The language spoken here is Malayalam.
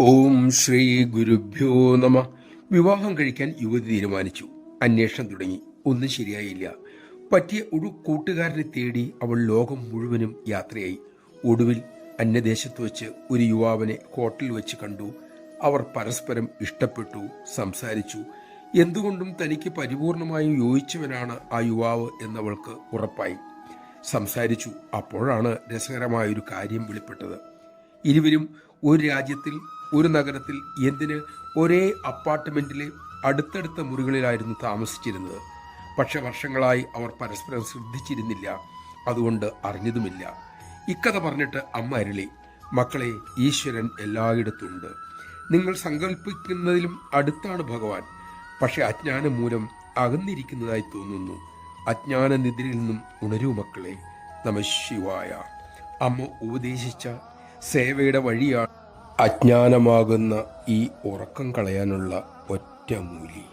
ഓം ശ്രീ ഗുരുഭ്യോ നമ. വിവാഹം കഴിക്കാൻ യുവതി തീരുമാനിച്ചു. അന്വേഷണം തുടങ്ങി. ഒന്നും ശരിയായില്ല. പറ്റിയ ഒരു കൂട്ടുകാരനെ തേടി അവൾ ലോകം മുഴുവനും യാത്രയായി. ഒടുവിൽ അന്യദേശത്ത് വെച്ച് ഒരു യുവാവിനെ ഹോട്ടലിൽ വെച്ച് കണ്ടു. അവർ പരസ്പരം ഇഷ്ടപ്പെട്ടു, സംസാരിച്ചു. എന്തുകൊണ്ടും തനിക്ക് പരിപൂർണമായും യോജിച്ചവനാണ് ആ യുവാവ് എന്നവൾക്ക് ഉറപ്പായി. സംസാരിച്ചു. അപ്പോഴാണ് രസകരമായൊരു കാര്യം വെളിപ്പെട്ടത്. ഇരുവരും ഒരു രാജ്യത്തിൽ, ഒരു നഗരത്തിൽ, എന്തിന് ഒരേ അപ്പാർട്ട്മെന്റിലെ അടുത്തടുത്ത മുറികളിലായിരുന്നു താമസിച്ചിരുന്നത്. പക്ഷെ വർഷങ്ങളായി അവർ പരസ്പരം ശ്രദ്ധിച്ചിരുന്നില്ല. അതുകൊണ്ട് അറിഞ്ഞതുമില്ല. ഇക്കഥ പറഞ്ഞിട്ട് അമ്മ അരുളി, മക്കളെ, ഈശ്വരൻ എല്ലായിടത്തുണ്ട്. നിങ്ങൾ സങ്കല്പിക്കുന്നതിലും അടുത്താണ് ഭഗവാൻ. പക്ഷെ അജ്ഞാനം മൂലം അകന്നിരിക്കുന്നതായി തോന്നുന്നു. അജ്ഞാന നിദ്രയിൽ നിന്നും ഉണരൂ മക്കളെ. നമഃശിവായ. അമ്മ ഉപദേശിച്ച സേവയുടെ വഴിയാണ് അജ്ഞാനമാകുന്ന ഈ ഉറക്കം കളയാനുള്ള ഒറ്റമൂലി.